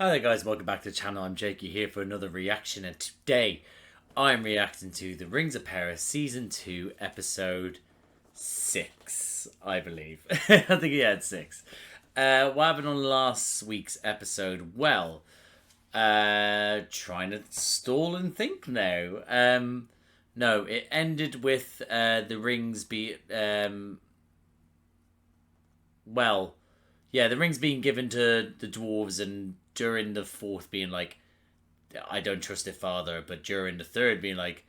Hi there guys, welcome back to the channel. I'm Jakey here for another reaction, and today I'm reacting to The Rings of Power Season 2 Episode 6, I believe. I think yeah, it's 6. What happened on last week's episode? Well, trying to stall and think now. No, it ended with the rings the rings being given to the dwarves, and during the fourth being like, I don't trust their father, but during the third being like,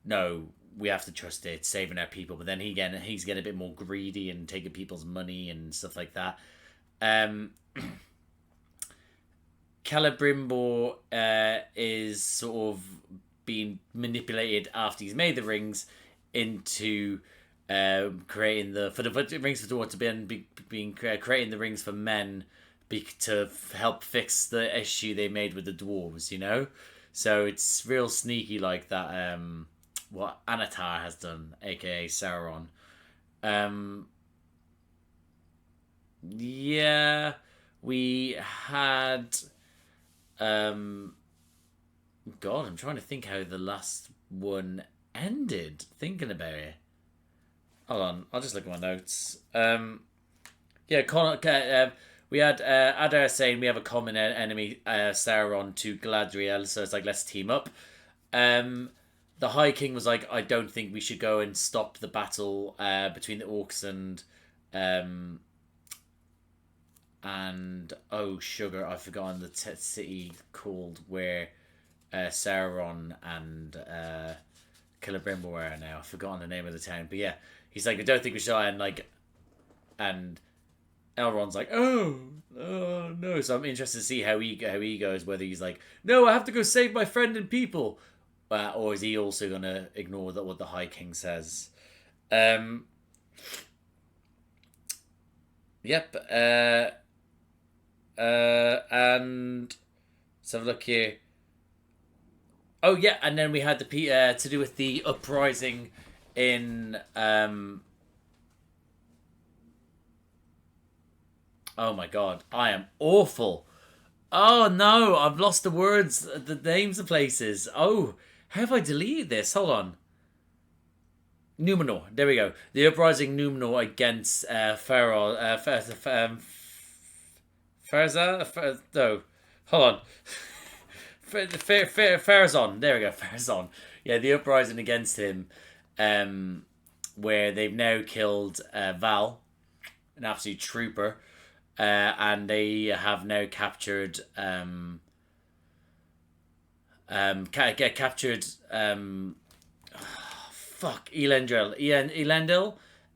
no, we have to trust it, saving our people. But then he's getting a bit more greedy and taking people's money and stuff like that. Celebrimbor is sort of being manipulated after he's made the rings into creating the rings for dwarves to creating the rings for men to help fix the issue they made with the dwarves, you know? So it's real sneaky like that, what Anatar has done, aka Sauron. Yeah, we had... God, I'm trying to think how the last one ended, thinking about it. Hold on, I'll just look at my notes. We had Adar saying we have a common enemy, Sauron, to Galadriel, so it's like, let's team up. The High King was like, I don't think we should go and stop the battle between the orcs and oh sugar, I've forgotten the city called where Sauron and Celebrimbor were now. I've forgotten the name of the town, but yeah, he's like, I don't think we should, and Elrond's like, oh no. So I'm interested to see how he goes. Whether he's like, no, I have to go save my friend and people, or is he also gonna ignore what the High King says? Yep. And let's have a look here. Oh yeah, and then we had the to do with the uprising in oh my god, I am awful. Oh no, I've lost the words, the names of places. Oh, how have I deleted this? Hold on. Numenor. There we go. The uprising Numenor against no, hold on. Pharazôn. There we go. Pharazôn. Yeah, the uprising against him, where they've now killed Val, an absolute trooper. And they have now captured Elendil,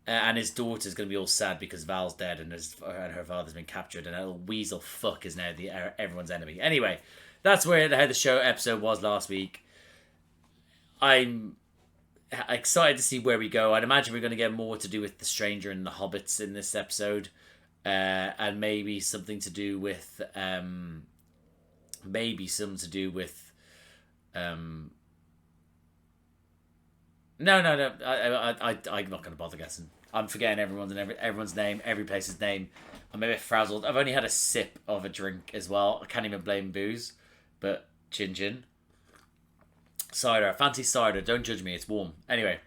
and his daughter's gonna be all sad because Val's dead and her father's been captured, and little weasel fuck is now everyone's enemy. Anyway, that's how the show episode was last week. I'm excited to see where we go. I'd imagine we're going to get more to do with the stranger and the hobbits in this episode. And maybe something to do with no, I'm not going to bother guessing. I'm forgetting everyone's name, every place's name. I'm a bit frazzled. I've only had a sip of a drink as well. I can't even blame booze, but gin. Cider, fancy cider. Don't judge me, it's warm. Anyway,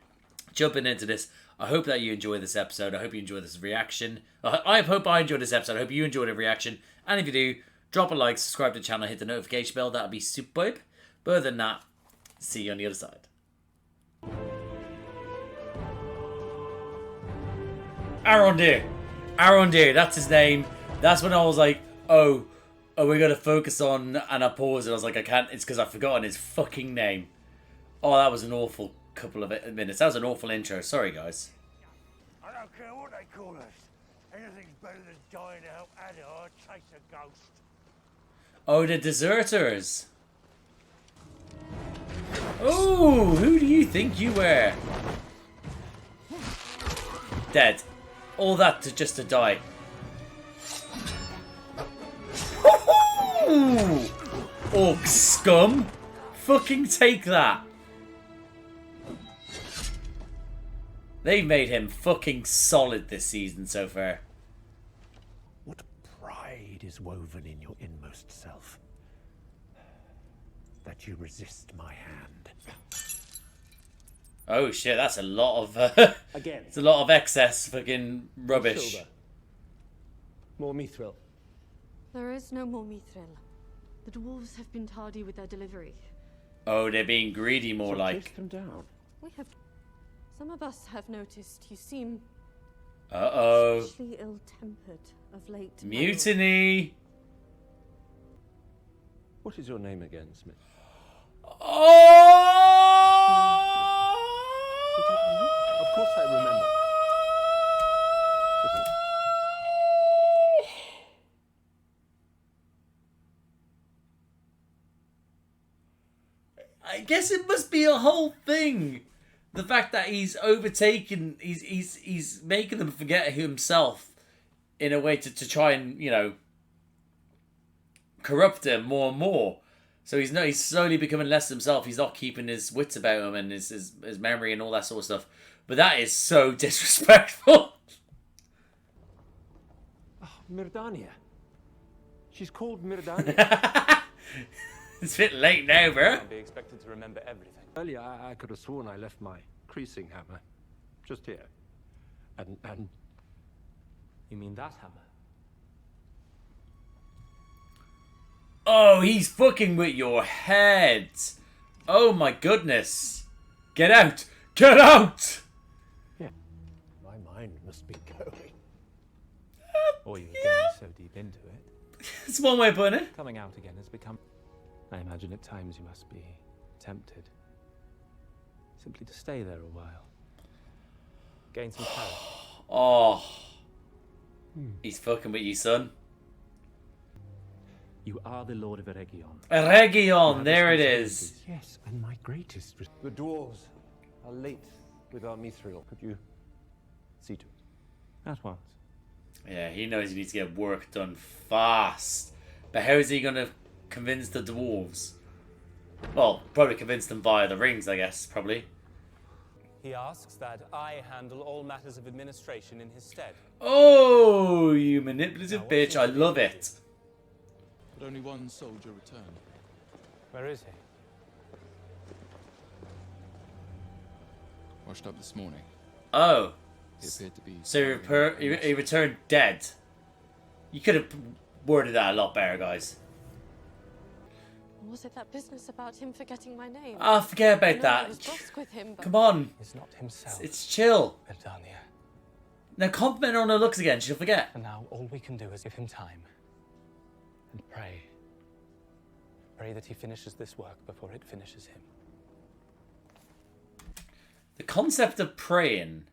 jumping into this. I hope that you enjoy this episode. I hope you enjoy this reaction. I hope I enjoyed this episode. I hope you enjoyed the reaction. And if you do, drop a like, subscribe to the channel, hit the notification bell. That would be superb. But other than that, see you on the other side. Arondir, that's his name. That's when I was like, oh, we're going to focus on, and I paused and I was like, I can't, it's because I've forgotten his fucking name. Oh, that was an awful couple of minutes. That was an awful intro. Sorry, guys. I don't care what they call us. Anything's better than dying to help Adar chase a ghost. Oh, the deserters. Oh, who do you think you were? Dead. All that just to die. Orc scum. Fucking take that. They've made him fucking solid this season so far. What pride is woven in your inmost self? that you resist my hand. Oh shit, that's a lot of Again. it's a lot of excess fucking rubbish. Silver. More mithril. There is no more mithril. The dwarves have been tardy with their delivery. Oh, they're being greedy more So like. chase them down. We have... Some of us have noticed you seem Uh-oh. especially ill-tempered of late. my lord. Mutiny. What is your name again, Smith? You don't remember? Of course I remember. Listen. I guess it must be a whole thing. The fact that he's overtaken, he's making them forget himself in a way to try and, you know, corrupt him more and more. So he's slowly becoming less himself. He's not keeping his wits about him and his memory and all that sort of stuff. But that is so disrespectful. Oh, Mirdania. She's called Mirdania. It's a bit late now, bro. Can't be expected to remember everything. Earlier, I could have sworn I left my creasing hammer just here. And You mean that hammer? Oh, he's fucking with your head. Oh my goodness. Get out. Get out. yeah, my mind must be going. Or you were going so deep into it. It's one way of putting it. Coming out again has become... I imagine at times you must be tempted. Simply to stay there a while. Gain some power. Oh. He's fucking with you, son. You are the Lord of Eregion. Eregion, there it is. Yes, and my greatest... The dwarves are late with our mithril. Could you see to it? At once. Yeah, he knows he needs to get work done fast. But how is he going to convince the dwarves? Well, probably convince them via the rings, I guess, probably. He asks that I handle all matters of administration in his stead. Oh, you manipulative bitch. I love it. But only one soldier returned. Where is he? Washed up this morning. Oh. He appeared to be... So he returned dead. You could have worded that a lot better, guys. Or was it that business about him forgetting my name? Ah, forget I about know I that. was brusque with him, but Come on. Is not himself. It's chill. Mirdania. Now compliment her on her looks again. She'll forget. And now all we can do is give him time. And pray. Pray that he finishes this work before it finishes him. The concept of praying.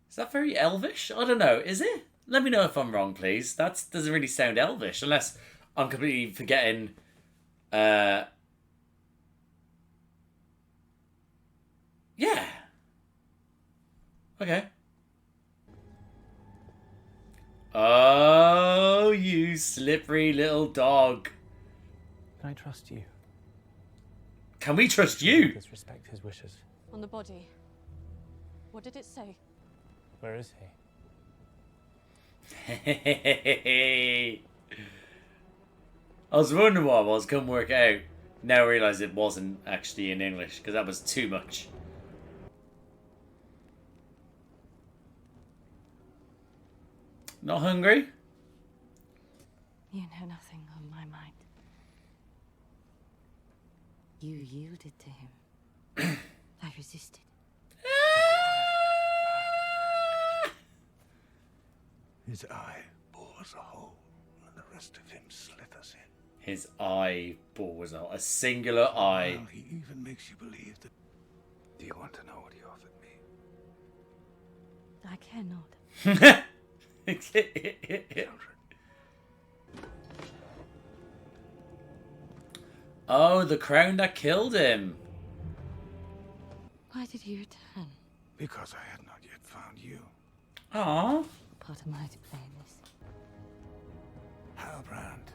Is that very elvish? I don't know. Is it? Let me know if I'm wrong, please. That doesn't really sound elvish, unless I'm completely forgetting. Yeah. Okay. Oh, you slippery little dog. Can I trust you? Can we trust you? Disrespect his wishes. on the body. What did it say? Where is he? I was wondering what it was, couldn't work out. Now I realise it wasn't actually in English, because that was too much. Not hungry? You know nothing on my mind. You yielded to him. I resisted. His eye bores a hole, and the rest of him slithers in. His eye bores out. A singular eye. Well, he even makes you believe that... Do you want to know what he offered me? I care not. Children. Oh, the crown that killed him. Why did he return? Because I had not yet found you. Aww. What am I to play in this? Halbrand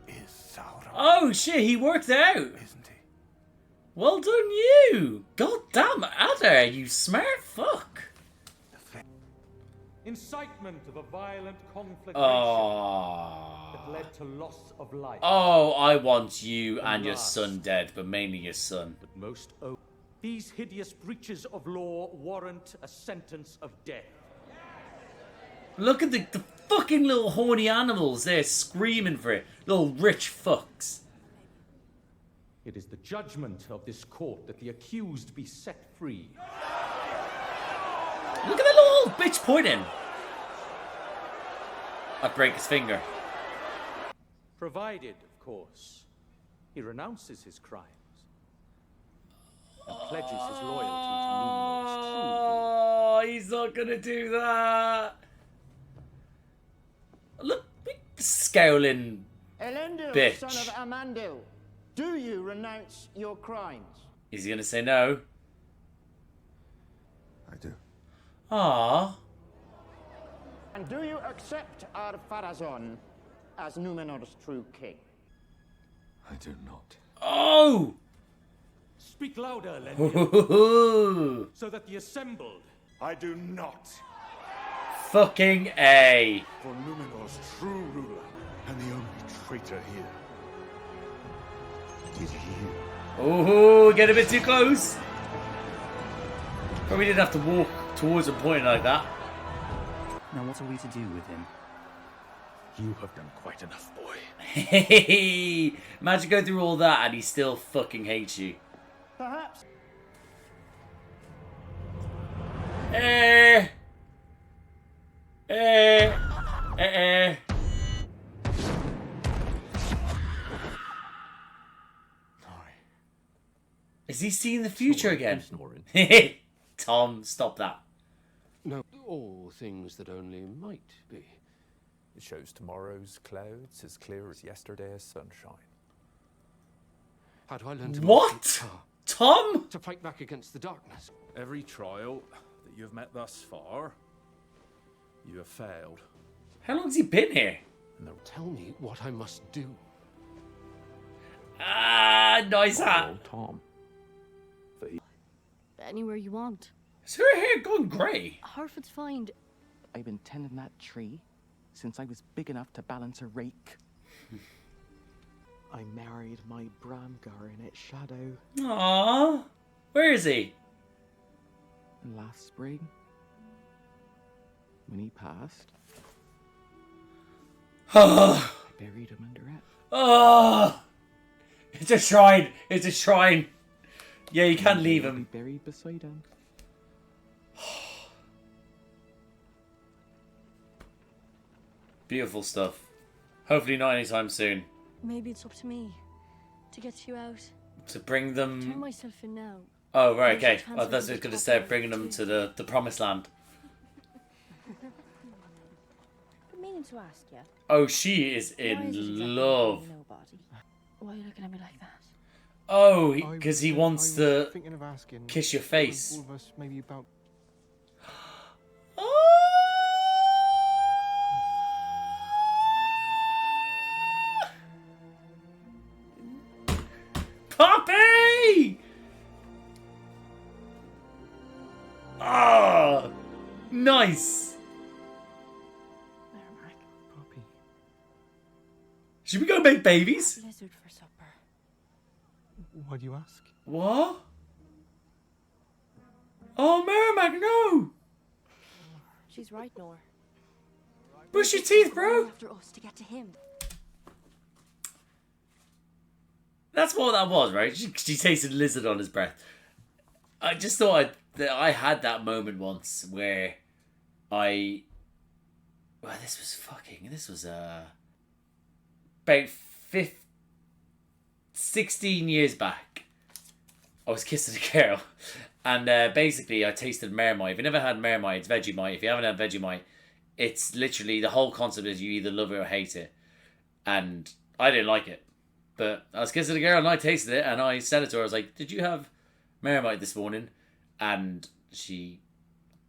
is Sauron, Oh shit, he worked out. isn't he? Well done you. God damn, Adder, you smart fuck. Incitement of a violent conflagration. Oh. that led to loss of life. Oh, I want you and your last, son dead, but mainly your son. But most these hideous breaches of law warrant a sentence of death. Look at the fucking little horny animals there screaming for it. Little rich fucks. It is the judgment of this court that the accused be set free. Look at that little bitch pointing. I'd break his finger. Provided, of course, he renounces his crimes and pledges his loyalty to Numenor's true. Oh, he's not gonna do that. Look, big scowling Elendil, bitch. son of Amandil, do you renounce your crimes? Is he gonna say no? I do. Ah. And do you accept Ar-Pharazôn as Numenor's true king? I do not. Oh! Speak louder, Elendil, so that the assembled. I do not. Fucking A. For Numenor's true ruler and the only traitor here is you. Ooh, get a bit too close. Probably didn't have to walk towards him pointing like that. Now what are we to do with him? You have done quite enough, boy. Hey, imagine going through all that and he still fucking hates you. Perhaps. Eh. Eh. Eh. Is he seeing the future again? Tom, stop that. No, all things that only might be. It shows tomorrow's clouds as clear as yesterday's sunshine. How do I learn to What? Tom? to fight back against the darkness? Every trial that you've met thus far, you have failed. How long has he been here? Now tell me what I must do. Ah, nice hat. Tom. Anywhere you want. Is her hair gone grey? Harford's fine. I've been tending that tree since I was big enough to balance a rake. I married my Bramgar in its shadow. Aww. Where is he? Last spring, when he passed, I buried him under it. Oh, it's a shrine. It's a shrine. Yeah, you can't leave him. Buried beside him. Beautiful stuff. Hopefully not anytime soon. Maybe it's up to me to get you out. To bring Turn them... myself in now. Oh, right, okay. Transfer I thought I was them going to to say top bringing them to the promised land. I'm meaning to ask you. Oh, she is Why in is it exactly love. nobody? Why are you looking at me like that? Oh, because he wants to thinking of asking kiss your face. all of us maybe about Poppy! Oh, nice. Poppy. Should we go make babies? Lizard for supper. why do you ask? What? Oh, Merrimack, no! She's right, Nor. Brush your teeth, bro! After us to get to him. That's what that was, right? She tasted lizard on his breath. I just thought that I had that moment once where this was about 16 years back. I was kissing a girl, and basically I tasted Mermite. If you never had Mermite, it's Vegemite. If you haven't had Vegemite, it's literally the whole concept is you either love it or hate it. And I didn't like it. But I was kissing a girl and I tasted it and I said it to her. I was like, did you have Mermite this morning? And she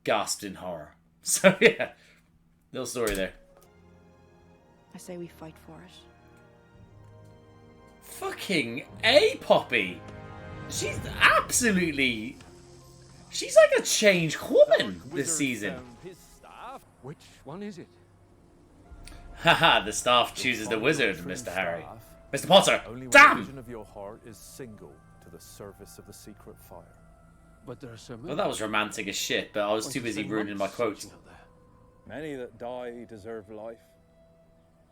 gasped in horror. So yeah, little story there. I say we fight for it. Fucking A, Poppy. She's absolutely... She's like a changed woman this season. Which one is it? Haha, the staff chooses the wizard, Trim Mr. Harry. staff, Mr. Potter! Only when the Damn! vision of your heart is single to the service of the secret fire. But there are so many. Well, that was romantic as shit, but I was too busy ruining my quote. Many that die deserve life.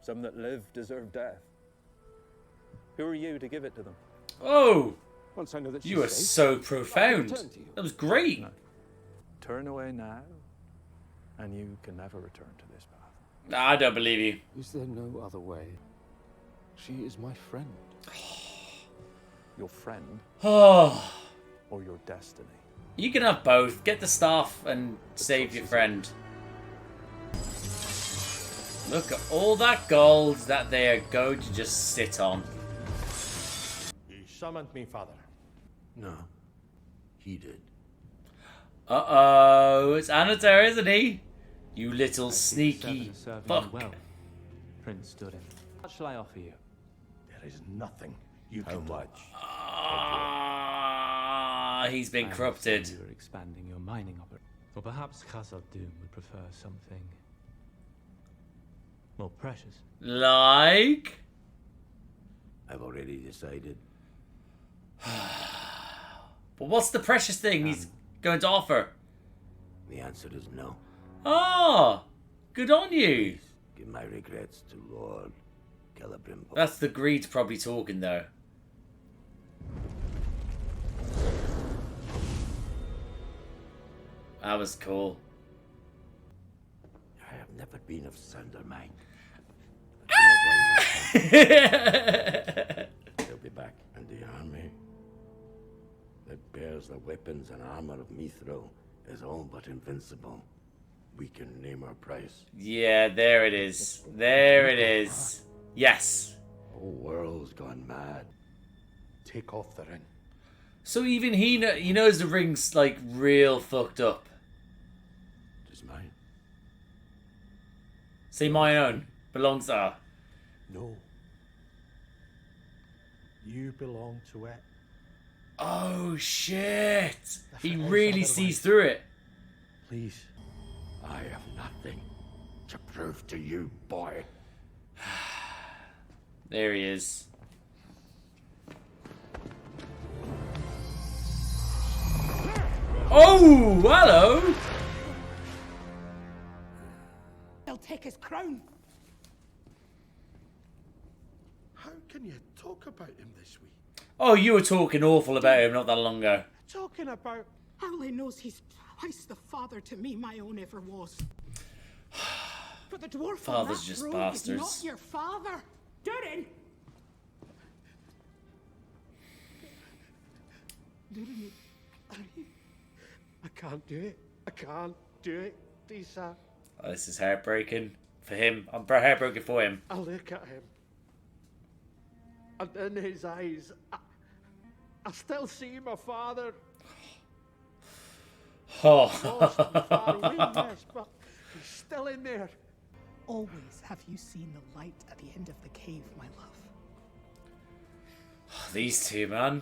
Some that live deserve death. Who are you to give it to them? Oh! Once I know that You are so profound. That was great. No. Turn away now, and you can never return to this path. Nah, I don't believe you. Is there no other way? She is my friend. Your friend Oh, or your destiny? you can have both. Get the staff and save your friend. Look at all that gold that they are going to just sit on. You summoned me, Father. No, he did. Uh-oh, it's Anatar, isn't he? You little I see the sneaky servant serving you fuck. well. Prince Durin. What shall I offer you? There is nothing you can do. Ah, he's been I corrupted. understand you are expanding your mining operation. Or perhaps Khazad Dûm would prefer something more precious. Like? I've already decided. But what's the precious thing he's going to offer? The answer is no. Ah, good on you. Give my regrets to Lord Celebrimbo. That's the greed probably talking though. That was cool. I have never been of sounder mind. They'll be back, and the army that bears the weapons and armor of Mithril is all but invincible. We can name our price. Yeah, there it is. There it is. Yes. The whole world's gone mad. Take off the ring. So even he knows the ring's like real fucked up. It is mine. Say my own belongs to. No. You belong to it. Oh shit! He really sees through it. Please. I have nothing to prove to you, boy. There he is. Oh, hello! They'll take his crown. How can you talk about him this way? Oh, you were talking awful about him not that long ago. Talking about Howley knows he's twice the father to me my own ever was. But the dwarf Fathers on that just road bastards. is not your father. Durin! Durin, I can't do it. I can't do it, Disa. Oh, this is heartbreaking for him. I'm heartbroken for him. I look at him. And in his eyes, I still see my father. Lost and far away, yes, but he's still in there. Always have you seen the light at the end of the cave, my love. These two, man.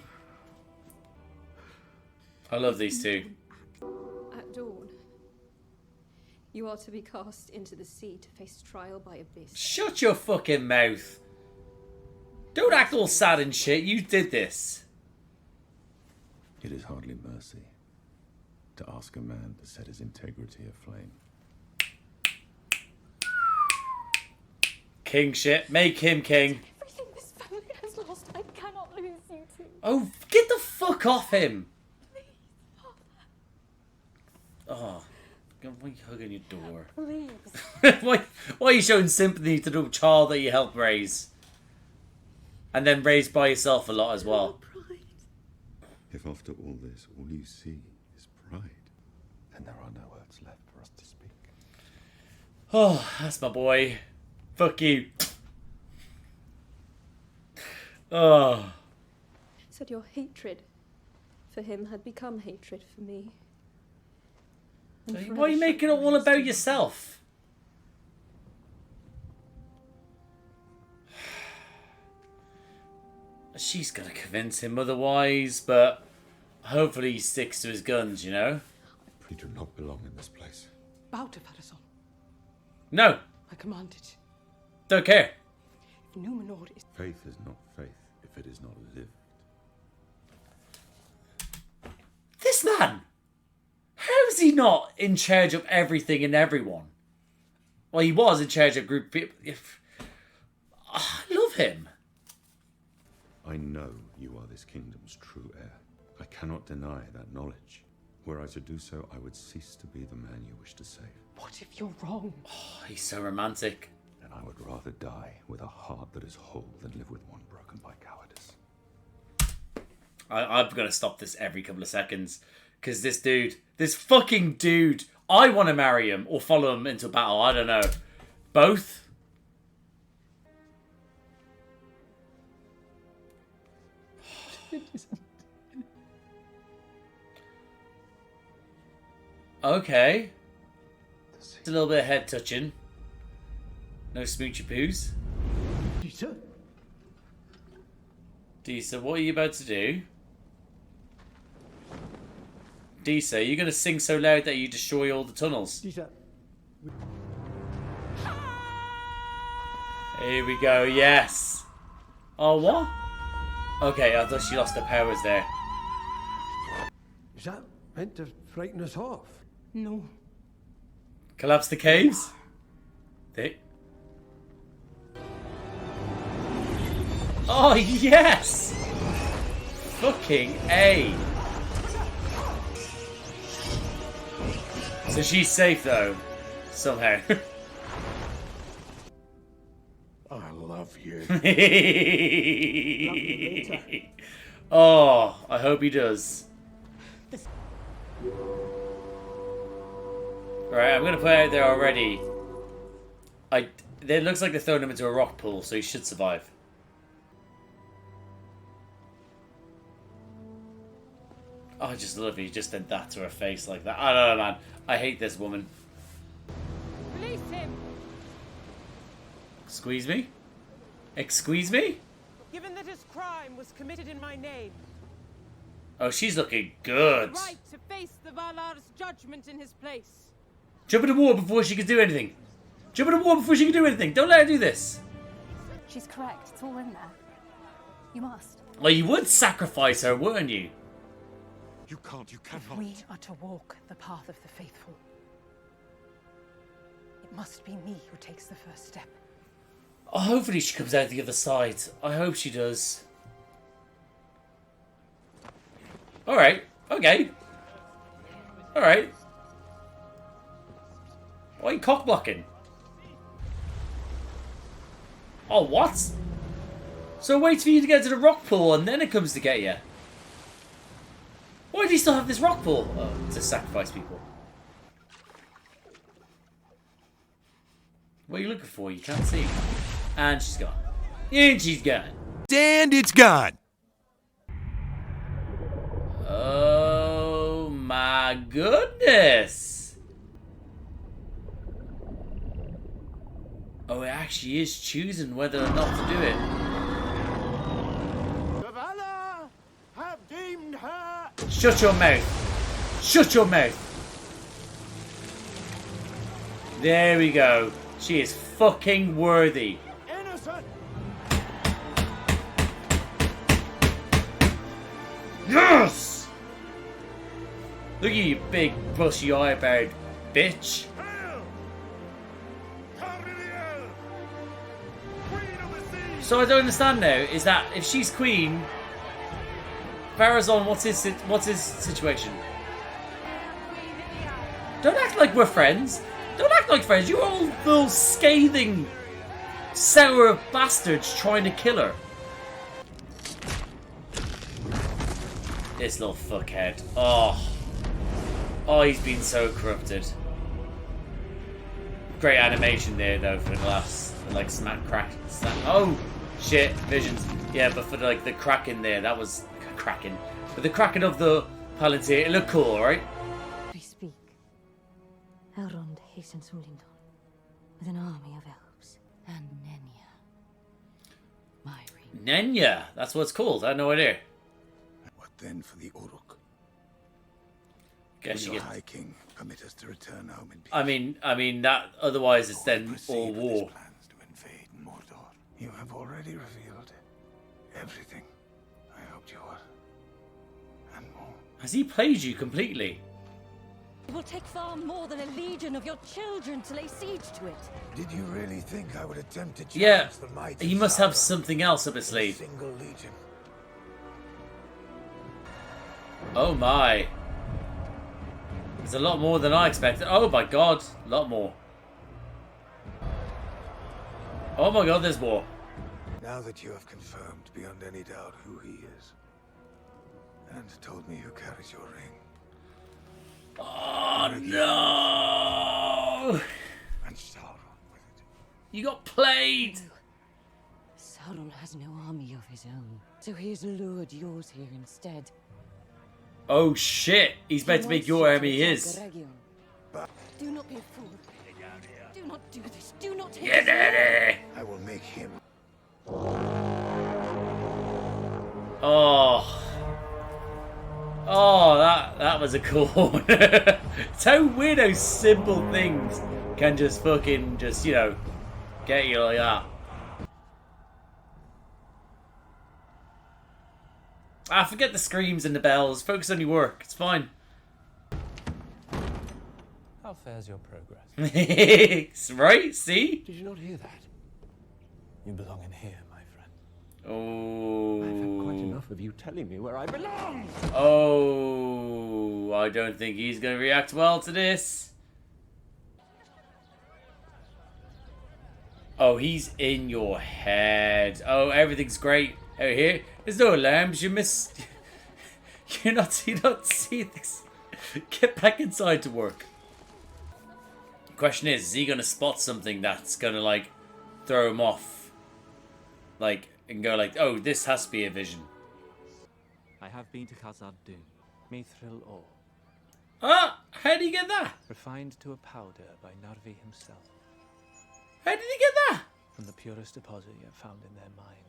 I love these two. At dawn, you are to be cast into the sea to face trial by abyss. Shut your fucking mouth. Don't act all sad and shit. You did this. It is hardly mercy to ask a man to set his integrity aflame. King shit. Make him king. Everything this family has lost, I cannot lose you two. Oh, get the fuck off him. Oh, why are you hugging your door? Please. why are you showing sympathy to the child that you helped raise? And then raised by yourself a lot as well. If after all this, all you see is pride, then there are no words left for us to speak. Oh, that's my boy. Fuck you. Oh. Said your hatred for him had become hatred for me. And Why are you making it all about yourself? She's gonna convince him otherwise, but hopefully he sticks to his guns, you know? We do not belong in this place. Bow to Farazon. No! I command it. Don't care. If Numenor is... Faith is not faith if it is not lived. This man! How is he not in charge of everything and everyone? Well, he was in charge of group people. I love him. I know you are this kingdom's true heir. I cannot deny that knowledge. Were I to do so, I would cease to be the man you wish to save. What if you're wrong? Oh, he's so romantic. And I would rather die with a heart that is whole than live with one broken by cowardice. I'm going to stop this every couple of seconds. Because this dude, this fucking dude, I want to marry him or follow him into battle. I don't know. Both? Okay. It's a little bit of head touching. No smoochy poos. Disa? Disa, what are you about to do? Disa, you're going to sing so loud that you destroy all the tunnels. Disa. Here we go, yes. Oh, what? Okay, I thought she lost her powers there. Is that meant to frighten us off? No. Collapse the caves? They... Oh, yes! Fucking A. So she's safe, though. Somehow. I love you. Oh, I hope he does. Right, I'm going to put it out there already. It looks like they're throwing him into a rock pool, so he should survive. Oh, I just love he just did that to her face like that. I don't know, man. I hate this woman. Release him! Squeeze me? Excuse me? Given that his crime was committed in my name, Oh, she's looking good. the right to face the Valar's judgment in his place. Jump in the water before she can do anything. Jump in the water before she can do anything. Don't let her do this. She's correct. It's all in there. You must. Well, you would sacrifice her, wouldn't you? You can't, you cannot. We are to walk the path of the faithful. It must be me who takes the first step. Oh, hopefully she comes out the other side. I hope she does. Alright. Okay. Alright. Why are you cock blocking? Oh, what? So it waits for you to get to the rock pool and then it comes to get you. Why do you still have this rock pool? Oh, to sacrifice people. What are you looking for? You can't see. And she's gone. And she's gone. And it's gone. Oh my goodness. Oh, it actually is choosing whether or not to do it. The Valar have deemed her... Shut your mouth. Shut your mouth. There we go. She is fucking worthy. innocent. Yes! Look at you, big bushy eyebrow bitch. So I don't understand now. Is that if she's queen, Pharazôn, what's his situation? Don't act like we're friends. Don't act like friends. You're all those scathing, sour bastards trying to kill her. This little fuckhead. Oh, he's been so corrupted. Great animation there though for the glass, like smack, crack, snap. Oh shit, visions. Yeah, but for like the cracking there, that was cracking. But the cracking of the Palantir, it looked cool, right? We speak. Elrond hastens from Lindon with an army of elves and Nenya. My ring. Nenya, that's what it's called. I had no idea. What then for the Uruk? Guess Will you your get. High King permit us to return home in peace? I mean that. Otherwise, it's then all war. Plans to invade Mordor. You have already revealed everything I hoped you would. And more. Has he played you completely? It will take far more than a legion of your children to lay siege to it. Did you really think I would attempt to challenge Yeah, the might he of must have Sauron something else up his in a sleeve. single legion? Oh my. There's a lot more than I expected. Oh my god, a lot more. Oh my god, there's more. Now that you have confirmed beyond any doubt who he is, and told me who carries your ring. Oh no! And Sauron with it. You got played! Sauron has no army of his own, so he has lured yours here instead. Oh shit! He's meant to make your army his. Do not be a fool. Do not do this. Do not take Yeah, this. daddy! I will make him. Oh. Oh, that was a cool one. It's how weird how simple things can just fucking just, you know, get you like that. Ah, forget the screams and the bells. Focus on your work. It's fine. How fares your progress? Right? See? Did you not hear that? You belong in here, my friend. Oh. I've had quite enough of you telling me where I belong. Oh, I don't think he's going to react well to this. Oh, he's in your head. Oh, everything's great out here. There's no alarms. You miss. You not see this. Get back inside to work. Question is he going to spot something that's going to like throw him off? Like, and go like, oh, this has to be a vision. I have been to Khazad Dûm, Mithril ore. Ah, how did he get that? Refined to a powder by Narvi himself. How did he get that? From the purest deposit yet found in their mine.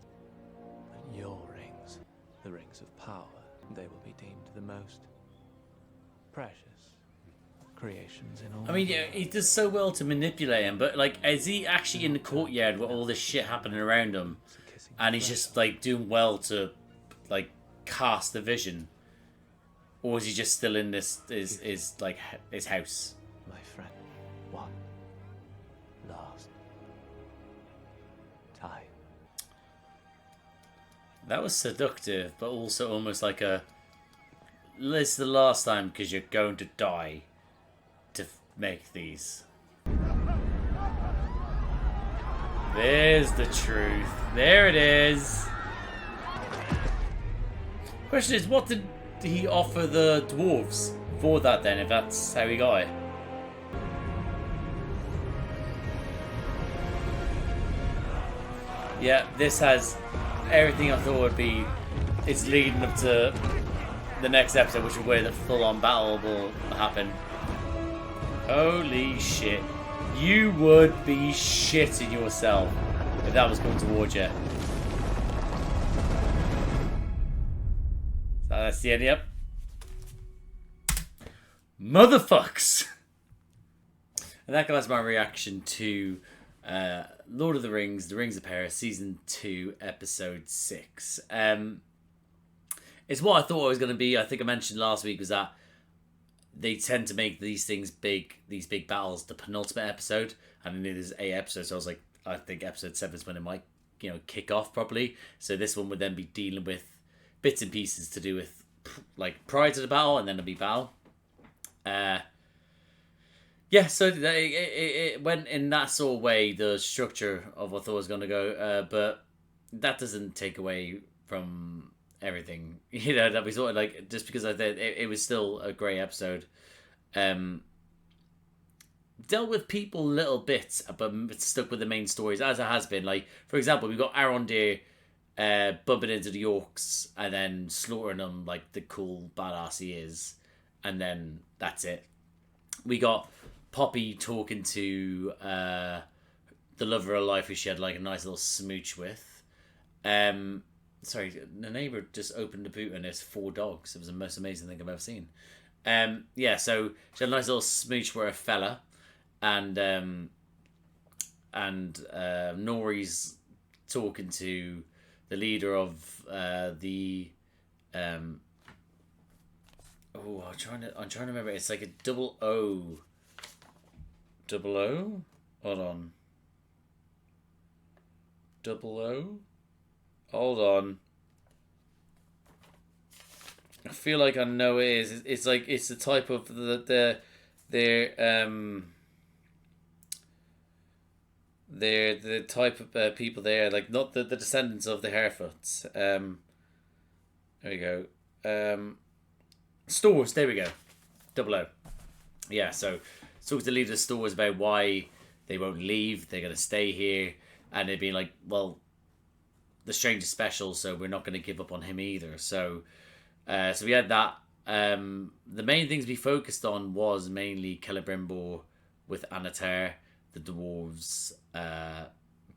And your rings, the rings of power, they will be deemed the most precious creations in all. I mean, yeah, he does so well to manipulate him, but like, is he actually in the courtyard with all this shit happening around him, and he's just like doing well to like cast the vision, or is he just still in this his like his house? My friend, one last time. That was seductive, but also almost like a. This is the last time because you're going to die to make these. There's the truth. There it is. Question is, what did he offer the dwarves for that then, if that's how he got it? Yeah, this has everything I thought would be. It's leading up to the next episode, which is where the full-on battle will happen. Holy shit. You would be shitting yourself if that was coming towards you. So that's the end, yep. Motherfucks! And that was my reaction to Lord of the Rings, The Rings of Power, Season 2, Episode 6. It's what I thought it was going to be. I think I mentioned last week was that they tend to make these things big, these big battles, the penultimate episode. And then there's 8 episodes, so I was like, I think episode 7 is when it might, you know, kick off properly. So this one would then be dealing with bits and pieces to do with, like, prior to the battle, and then there'll be battle. Yeah, so it went in that sort of way, the structure of what I thought was going to go, but that doesn't take away from everything, you know, that we sort of like, just because I thought it was still a great episode. Dealt with people little bits, but stuck with the main stories, as it has been. Like, for example, we got Arondir bumping into the orcs and then slaughtering them like the cool badass he is, and then that's it. We got Poppy talking to the lover of life who she had like a nice little smooch with. Sorry, the neighbour just opened the boot and there's 4 dogs. It was the most amazing thing I've ever seen. Yeah, so she had a nice little smooch with a fella. And Nori's talking to the leader of the I'm trying to remember. It's like a double O. Double O? Hold on. Double O? Hold on. I feel like I know it is. It's like it's the type of they're the type of people there, like not the descendants of the Harefoots. There we go. Stores, there we go. Double O. Yeah, so talk to the leader of Stores about why they won't leave, they're gonna stay here, and they'd be like, well, the Stranger's special, so we're not gonna give up on him either. So we had that. The main things we focused on was mainly Celebrimbor with Anatar, the dwarves,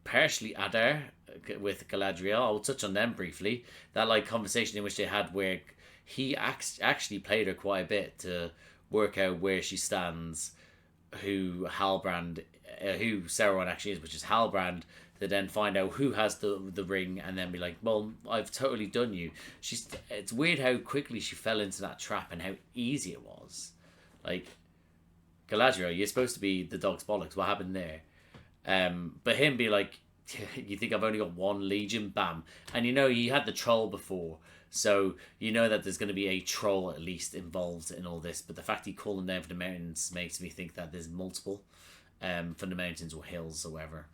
partially Adar with Galadriel. I'll touch on them briefly. That like conversation in which they had where he actually played her quite a bit to work out where she stands, who Halbrand, who Sauron actually is, which is Halbrand, to then find out who has the ring and then be like, well, I've totally done you. It's weird how quickly she fell into that trap and how easy it was. Like, Galadriel, you're supposed to be the dog's bollocks. What happened there? But him be like, you think I've only got one legion? Bam. And you know, he had the troll before, so you know that there's going to be a troll at least involved in all this. But the fact he called them down from the mountains makes me think that there's multiple from the mountains or hills or whatever.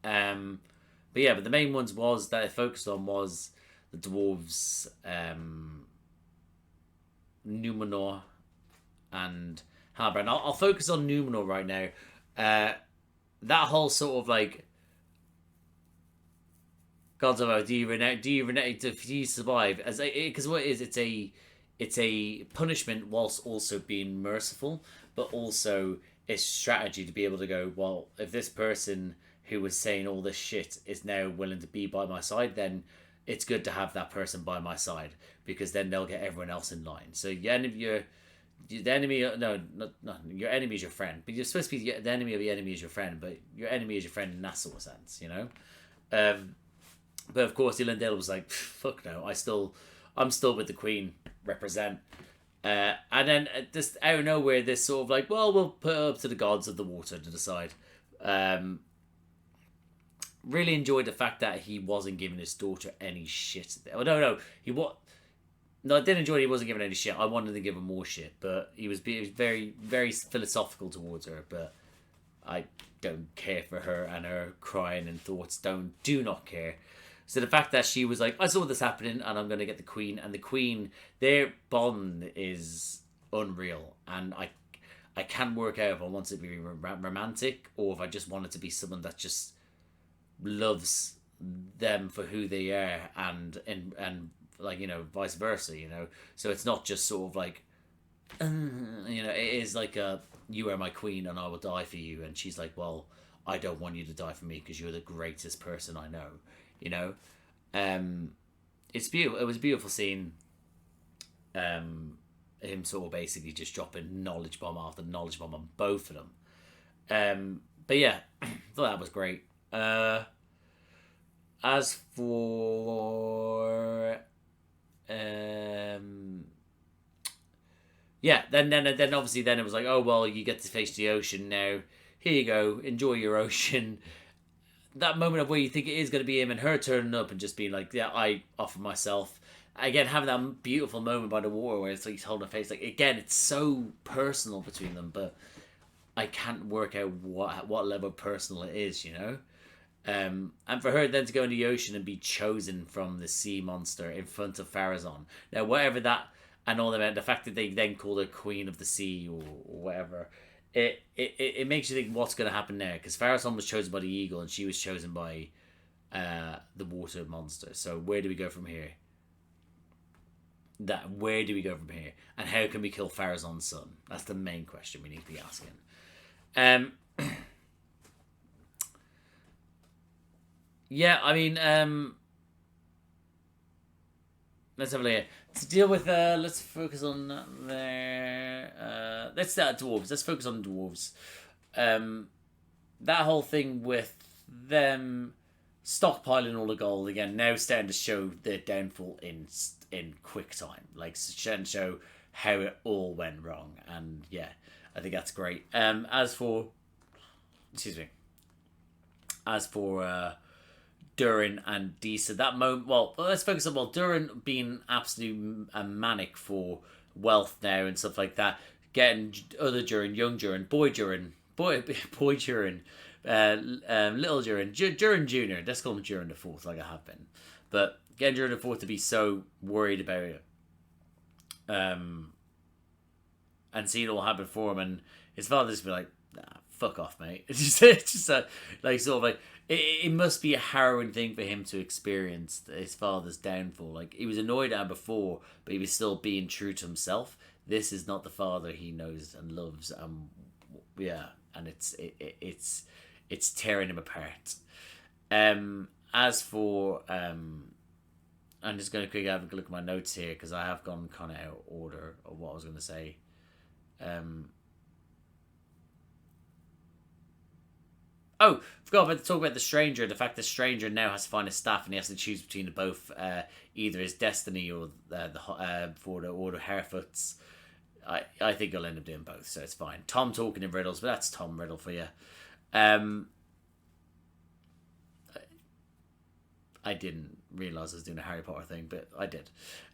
But the main ones was that I focused on was the dwarves, Numenor and Halbrand. I'll focus on Numenor right now. That whole sort of like gods of do you survive? Because what it is, it's a punishment whilst also being merciful, but also a strategy to be able to go, well, if this person who was saying all this shit is now willing to be by my side, then it's good to have that person by my side, because then they'll get everyone else in line. So your enemy is your friend, but you're supposed to be the enemy of the enemy is your friend, but your enemy is your friend in that sort of sense, you know. But of course, Elendil was like, fuck no, I'm still with the Queen, represent. And then just out of nowhere, this sort of like, well, we'll put it up to the gods of the water to decide. Really enjoyed the fact that he wasn't giving his daughter any shit. Oh, no, I didn't enjoy it. He wasn't giving any shit. I wanted to give him more shit, but he was very, very philosophical towards her. But I don't care for her and her crying and thoughts. Do not care. So the fact that she was like, I saw this happening and I'm going to get the Queen. And the Queen, their bond is unreal. And I can't work out if I want it to be romantic or if I just want it to be someone that just loves them for who they are and like, you know, vice versa, you know. So it's not just sort of like, you know, it is like you are my queen and I will die for you. And she's like, well, I don't want you to die for me because you're the greatest person I know. You know, it's beautiful. It was a beautiful scene. Him sort of basically just dropping knowledge bomb after knowledge bomb on both of them. But yeah, I thought that was great. As for then obviously then it was like, oh well, you get to face the ocean now. Here you go, enjoy your ocean. That moment of where you think it is going to be him and her turning up and just being like, yeah, I offer myself. Again, having that beautiful moment by the water where it's like he's holding her face. Like, again, it's so personal between them, but I can't work out what level of personal it is, you know? And for her then to go in the ocean and be chosen from the sea monster in front of Pharazôn. Now, whatever that and all that, the fact that they then call her Queen of the Sea or whatever, it makes you think what's going to happen there, because Pharazôn was chosen by the eagle and she was chosen by the water monster. So where do we go from here? Where do we go from here? And how can we kill Pharazôn's son? That's the main question we need to be asking. Yeah, I mean, let's have a look. To deal with, let's focus on there. Let's start dwarves. Let's focus on dwarves. that whole thing with them stockpiling all the gold again, now starting to show their downfall in quick time, like starting to show how it all went wrong. And yeah, I think that's great. As for Durin and Disa, that moment, well, let's focus on Durin being absolutely manic for wealth now and stuff like that, getting other Durin, young Durin, boy Durin, little Durin, Durin Jr., let's call him Durin the Fourth, like I have been, but getting Durin the Fourth to be so worried about it, and seeing it all happen for him, and his father just be like, nah, fuck off, mate. It's just like, sort of like, it must be a harrowing thing for him to experience his father's downfall. Like, he was annoyed at him before, but he was still being true to himself. This is not the father he knows and loves. Yeah, and it's tearing him apart. As for I'm just going to quickly have a look at my notes here, because I have gone kind of out of order of what I was going to say. Oh, forgot about to talk about the Stranger. The fact the Stranger now has to find a staff, and he has to choose between both, either his destiny or for the Order of Harefoots. I think he'll end up doing both, so it's fine. Tom talking in riddles, but that's Tom Riddle for you. I didn't realise I was doing a Harry Potter thing, but I did.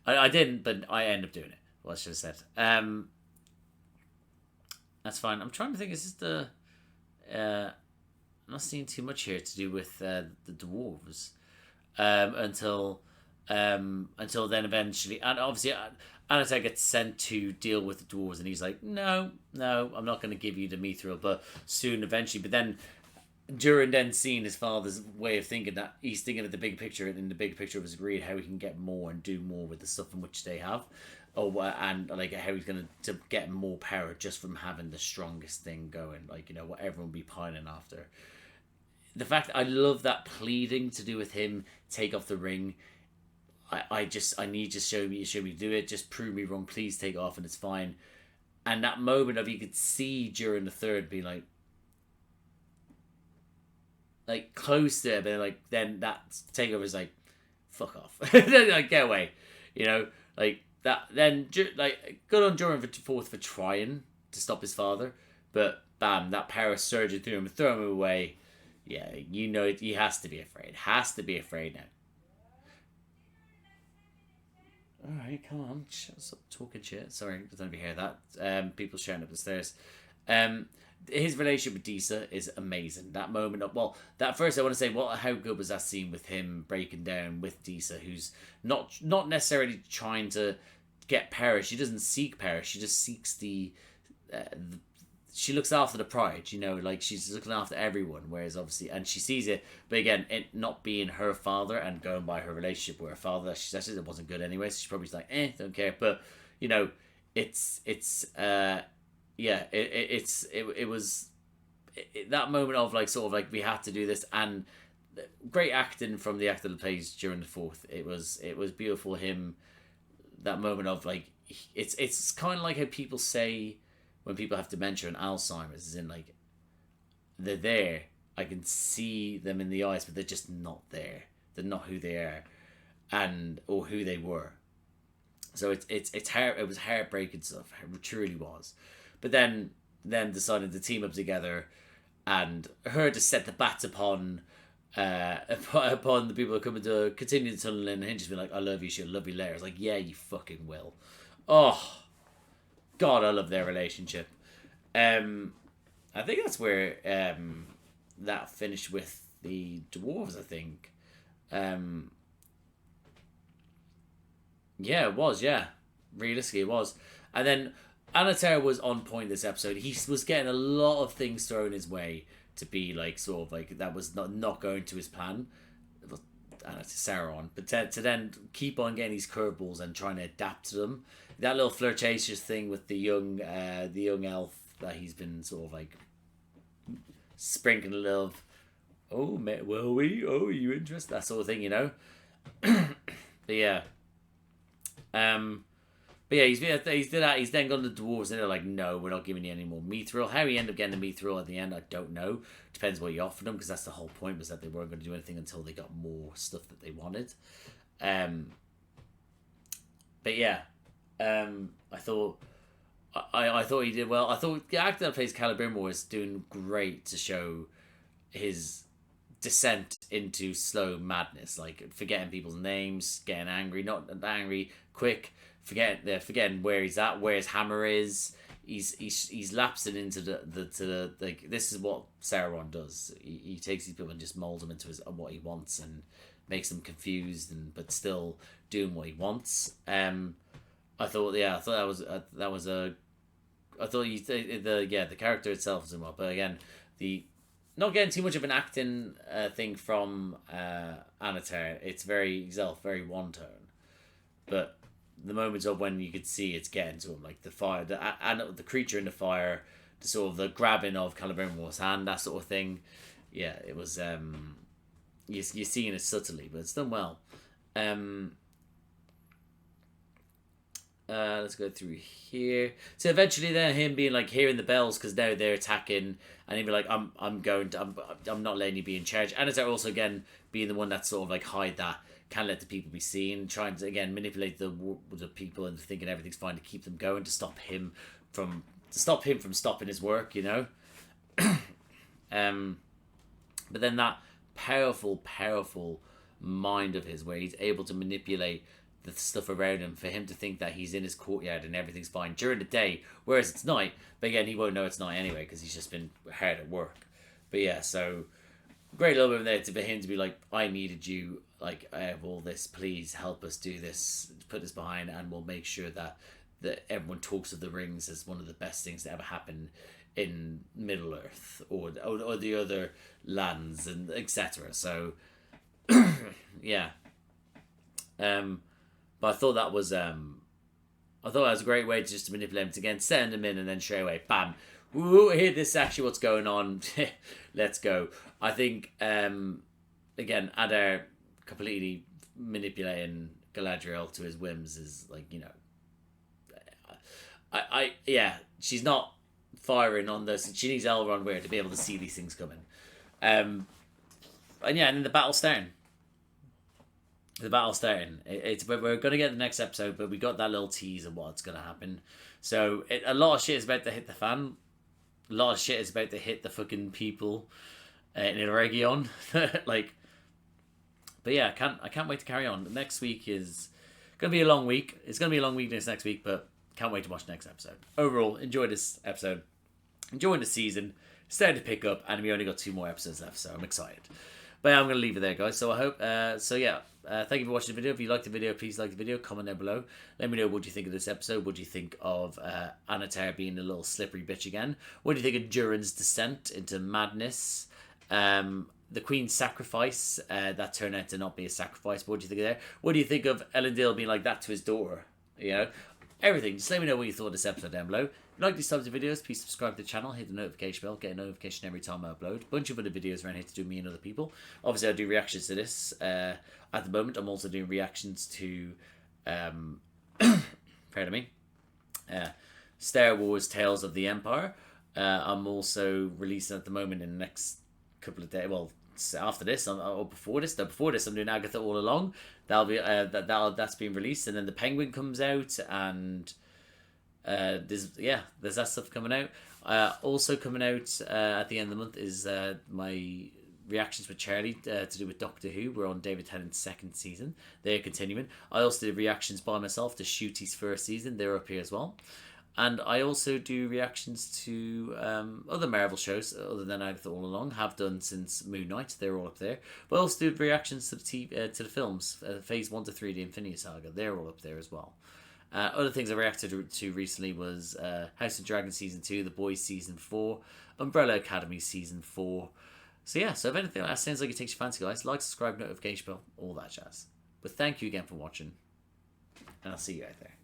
I didn't, but I ended up doing it. Well, I should have said. That's fine. I'm trying to think. Is this the... I'm not seeing too much here to do with the dwarves until then eventually, and obviously Anatole gets sent to deal with the dwarves, and he's like, no, I'm not going to give you the mithril, but soon eventually. But then Durin then seeing his father's way of thinking, that he's thinking of the big picture, and in the big picture was agreed how he can get more and do more with the stuff in which they have, and like how he's going to get more power just from having the strongest thing going, like, you know, what everyone will be pining after. The fact I love that pleading to do with him take off the ring. I need to show me to do it. Just prove me wrong. Please take it off, and it's fine. And that moment of, you could see Durin the Third be like close to it, but like then that takeover is like, fuck off, like, get away, you know, like that. Then like, good on Durin the Fourth for trying to stop his father, but bam, that power surging through him, throw him away. Yeah, you know, he has to be afraid. Has to be afraid now. Alright, come on. Stop talking shit. Sorry, I don't know if you hear that. People shouting up the stairs. His relationship with Disa is amazing. That moment of, well, that first I want to say, how good was that scene with him breaking down with Disa, who's not necessarily trying to get power. She doesn't seek power. She just seeks she looks after the pride, you know, like she's looking after everyone, whereas obviously, and she sees it, but again, it not being her father and going by her relationship with her father, she says it wasn't good anyway, so she's probably like, don't care, but, you know, it was that moment of like, sort of like, we had to do this, and great acting from the actor that plays Durin the Fourth. It was beautiful, that moment of like, it's kind of like how people say, when people have dementia and Alzheimer's, is in like, they're there, I can see them in the eyes, but they're just not there. They're not who they are, or who they were. So it was heartbreaking stuff. It truly was. But then decided to team up together, and her to set the bats upon the people who are coming to continue the tunnel in, and just be like, I love you, she'll love you later. It's like, yeah, you fucking will. Oh God, I love their relationship. I think that's where that finished with the dwarves, I think. Yeah, it was, yeah. Realistically, it was. And then Anatole was on point this episode. He was getting a lot of things thrown his way to be like, sort of like, that was not going to his plan. Sauron, but to then keep on getting these curveballs and trying to adapt to them. That little flirtatious thing with the young elf that he's been sort of like sprinkling a little of, will we? Oh, are you interested? That sort of thing, you know. But yeah. But But yeah, he's did that. He's then gone to the dwarves, and they're like, "No, we're not giving you any more mithril." How he ended up getting the mithril at the end, I don't know. Depends what you offered them, because that's the whole point, was that they weren't going to do anything until they got more stuff that they wanted. But yeah, I thought he did well. I thought the actor that plays Celebrimbor was doing great to show his descent into slow madness, like forgetting people's names, getting angry, not angry, quick, forgetting where he's at, where his hammer is. He's lapsing into the like, this is what Sauron does. He takes these people and just molds them into what he wants, and makes them confused, but still doing what he wants. I thought that was a I thought the character itself was well, but again, not getting too much of an acting thing from Anatar. It's very very one tone, but the moments of when you could see it's getting to him, like the fire, the creature in the fire, the sort of the grabbing of Celebrimbor's hand, that sort of thing. Yeah, it was. You're seeing it subtly, but it's done well. Let's go through here. So eventually, then him being like hearing the bells because now they're attacking, and he'd be like, "I'm not letting you be in charge." And it's also again being the one that sort of like hide that, can't let the people be seen, trying to again manipulate the people and thinking everything's fine to keep them going, to stop him from stopping his work, you know. But then that powerful mind of his, where he's able to manipulate the stuff around him for him to think that he's in his courtyard and everything's fine during the day, whereas it's night. But again, he won't know it's night anyway because he's just been hard at work. But yeah, so great little bit there for him to be like, "I needed you, like I have all this, please help us do this, put this behind, and we'll make sure that everyone talks of the rings as one of the best things to ever happen in Middle Earth or the other lands, and etc." So yeah, but I thought that was a great way to manipulate him, to again send him in, and then straight away, bam, woo, here, this is actually what's going on. Let's go. I think again, Adar completely manipulating Galadriel to his whims is like, you know, yeah, she's not firing on this. She needs Elrond Weir to be able to see these things coming. And yeah, and then the battle's starting. We're gonna get the next episode, but we got that little tease of what's gonna happen. So a lot of shit is about to hit the fan. A lot of shit is about to hit the fucking people in Eregion. Like, but yeah, I can't wait to carry on. Next week is gonna be a long week. It's gonna be a long week this next week, but can't wait to watch the next episode. Overall, enjoy this episode. Enjoying the season. Starting to pick up, and we only got 2 more episodes left, so I'm excited. But yeah, I'm going to leave it there, guys. So I hope, thank you for watching the video. If you liked the video, please like the video, comment down below. Let me know what you think of this episode. What do you think of Anatar being a little slippery bitch again? What do you think of Durin's descent into madness? The Queen's sacrifice, that turned out to not be a sacrifice. What do you think of there? What do you think of Elendil being like that to his daughter? You know, everything. Just let me know what you thought of this episode down below. If you like these types of videos, please subscribe to the channel, hit the notification bell, get a notification every time I upload. A bunch of other videos around here to do me and other people. Obviously, I do reactions to this. At the moment, I'm also doing reactions to, pardon me, Star Wars Tales of the Empire. I'm also releasing at the moment in the next couple of days, well, after this, or before this, I'm doing Agatha All Along. That'll be that's being released, and then the Penguin comes out, and there's that stuff coming out. Also coming out at the end of the month is my reactions with Charlie to do with Doctor Who. We're on David Tennant's 2nd season. They're continuing. I also did reactions by myself to Shooty's 1st season. They're up here as well. And I also do reactions to other Marvel shows other than Agatha All Along. Have done since Moon Knight. They're all up there. But I also do reactions to the films, Phase 1 to 3, the Infinity Saga. They're all up there as well. Other things I reacted to recently was House of Dragon Season 2, The Boys Season 4, Umbrella Academy Season 4. So yeah, so if anything like that sounds like it takes your fancy, guys, like, subscribe, notification bell, all that jazz. But thank you again for watching, and I'll see you out there.